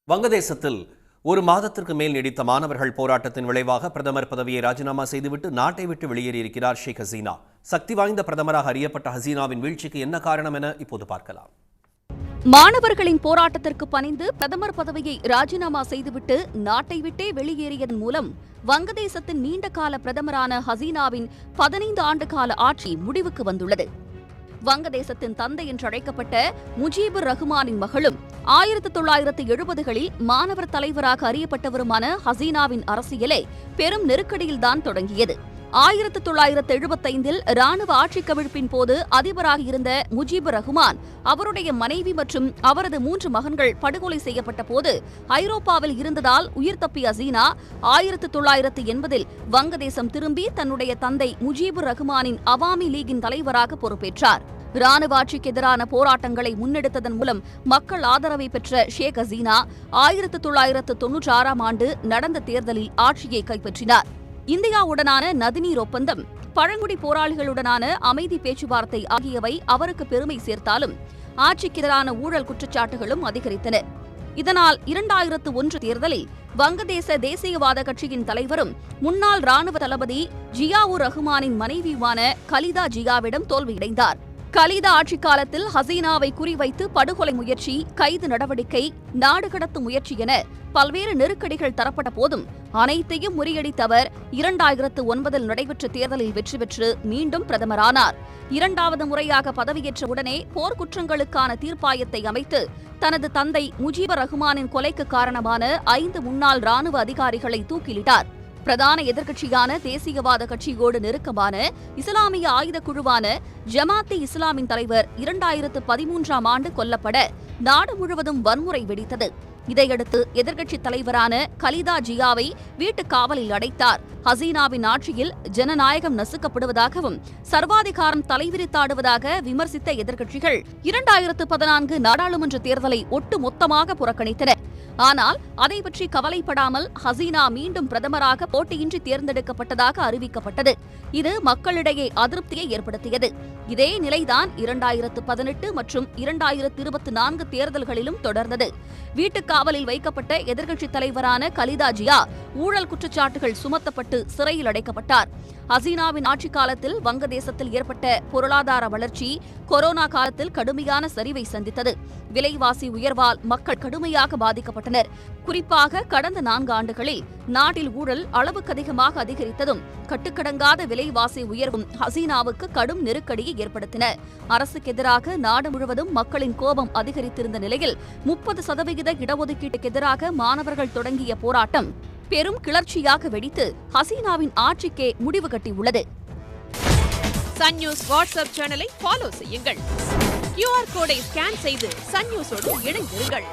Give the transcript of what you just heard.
வங்கதேசத்தில் ஒரு மாதத்திற்கு மேல் நீடித்த மாணவர்கள் போராட்டத்தின் விளைவாக பிரதமர் பதவியை ராஜினாமா செய்துவிட்டு நாட்டை விட்டு வெளியேறியிருக்கிறார் ஷேக் ஹசீனா. சக்தி வாய்ந்த பிரதமராக அறியப்பட்ட ஹசீனாவின் வீழ்ச்சிக்கு என்ன காரணம் என இப்போது பார்க்கலாம். மாணவர்களின் போராட்டத்திற்கு பணிந்து பிரதமர் பதவியை ராஜினாமா செய்துவிட்டு நாட்டை விட்டே வெளியேறியதன் மூலம் வங்கதேசத்தின் நீண்டகால பிரதமரான ஹசீனாவின் 15 ஆண்டு கால ஆட்சி முடிவுக்கு வந்துள்ளது. வங்கதேசத்தின் தந்தை என்றழைக்கப்பட்ட முஜீபுர் ரஹ்மானின் மகளும் 1970களில் மாணவர் தலைவராக அறியப்பட்டவருமான ஹசீனாவின் அரசியலே பெரும் நெருக்கடியில்தான் தொடங்கியது. 1975இல் ராணுவ ஆட்சி கவிழ்ப்பின் போது அதிபராக இருந்த முஜீபுர் ரஹ்மான் அவருடைய மனைவி மற்றும் அவரது 3 மகன்கள் படுகொலை செய்யப்பட்ட போது ஐரோப்பாவில் இருந்ததால் உயிர் தப்பிய ஹசீனா 1980இல் வங்கதேசம் திரும்பி தன்னுடைய தந்தை முஜீபுர் ரஹ்மானின் அவாமி லீகின் தலைவராக பொறுப்பேற்றார். ராணுவ ஆட்சிக்கு எதிரான போராட்டங்களை முன்னெடுத்ததன் மூலம் மக்கள் ஆதரவை பெற்ற ஷேக் ஹசீனா 1996ஆம் ஆண்டு நடந்த தேர்தலில் ஆட்சியை கைப்பற்றினார். இந்தியாவுடனான நதிநீர் ஒப்பந்தம், பழங்குடி போராளிகளுடனான அமைதி பேச்சுவார்த்தை ஆகியவை அவருக்கு பெருமை சேர்த்தாலும் ஆட்சிக்கு எதிரான ஊழல் குற்றச்சாட்டுகளும் அதிகரித்தன. இதனால் 2001 தேர்தலில் வங்கதேச தேசியவாத கட்சியின் தலைவரும் முன்னாள் ராணுவ தளபதி ஜியாவுர் ரஹ்மானின் மனைவியுமான கலிதா ஜியாவிடம் தோல்வியடைந்தார். கலிதா ஆட்சி காலத்தில் ஹசீனாவை குறிவைத்து படுகொலை முயற்சி, கைது நடவடிக்கை, நாடு கடத்தும் முயற்சி என பல்வேறு நெருக்கடிகள் தரப்பட்ட போதும் அனைத்தையும் முறியடித்த அவர் 2009இல் நடைபெற்ற தேர்தலில் வெற்றி பெற்று மீண்டும் பிரதமரானார். 2வது முறையாக பதவியேற்ற உடனே போர்க்குற்றங்களுக்கான தீர்ப்பாயத்தை அமைத்து தனது தந்தை முஜீபுர் ரஹ்மானின் கொலைக்கு காரணமான 5 முன்னாள் ராணுவ அதிகாரிகளை தூக்கிலிட்டார். பிரதான எதிர்க்கட்சியான தேசியவாத கட்சியோடு நெருக்கமான இஸ்லாமிய ஆயுத குழுவான ஜமாத்தே இஸ்லாமின் தலைவர் 2013ஆம் ஆண்டு கொல்லப்பட நாடு முழுவதும் வன்முறை வெடித்தது. இதையடுத்து எதிர்க்கட்சித் தலைவரான கலிதா ஜியாவை வீட்டுக் காவலில் அடைத்தார். ஹசீனாவின் ஆட்சியில் ஜனநாயகம் நசுக்கப்படுவதாகவும் சர்வாதிகாரம் தலைவிரித்தாடுவதாக விமர்சித்த எதிர்க்கட்சிகள் 2014 நாடாளுமன்ற தேர்தலை ஒட்டுமொத்தமாக புறக்கணித்தன. ஆனால் அதை பற்றி கவலைப்படாமல் ஹசீனா மீண்டும் பிரதமராக போட்டியின்றி தேர்ந்தெடுக்கப்பட்டதாக அறிவிக்கப்பட்டது. இது மக்களிடையே அதிருப்தியை ஏற்படுத்தியது. இதே நிலைதான் 2018 மற்றும் 2024 தேர்தல்களிலும் தொடர்ந்தது. வீட்டுக் காவலில் வைக்கப்பட்ட எதிர்க்கட்சித் தலைவரான கலிதா ஜியா ஊழல் குற்றச்சாட்டுகள் சுமத்தப்பட்டு சிறையில் அடைக்கப்பட்டார். ஹசீனாவின் ஆட்சிக் காலத்தில் வங்கதேசத்தில் ஏற்பட்ட பொருளாதார வளர்ச்சி கொரோனா காலத்தில் கடுமையான சரிவை சந்தித்தது. விலைவாசி உயர்வால் மக்கள் கடுமையாக பாதிக்கப்பட்டனர். குறிப்பாக கடந்த 4 ஆண்டுகளில் நாட்டில் ஊழல் அளவுக்கு அதிகமாக அதிகரித்ததும் கட்டுக்கடங்காத விலைவாசி உயர்வும் ஹசீனாவுக்கு கடும் நெருக்கடியை ஏற்படுத்தின. அரசுக்கு எதிராக நாடு முழுவதும் மக்களின் கோபம் அதிகரித்திருந்த நிலையில் 30% இடஒதுக்கீட்டுக்கு எதிராக மாணவர்கள் தொடங்கிய போராட்டம் பெரும் கிளர்ச்சியாக வெடித்து ஹசீனாவின் ஆட்சிக்கே முடிவு கட்டியுள்ளது. சன் நியூஸ் வாட்ஸ்அப் சேனலை ஃபாலோ செய்யுங்கள். QR கோடை ஸ்கேன் செய்து சன் நியூஸோடு இணைந்திருங்கள்.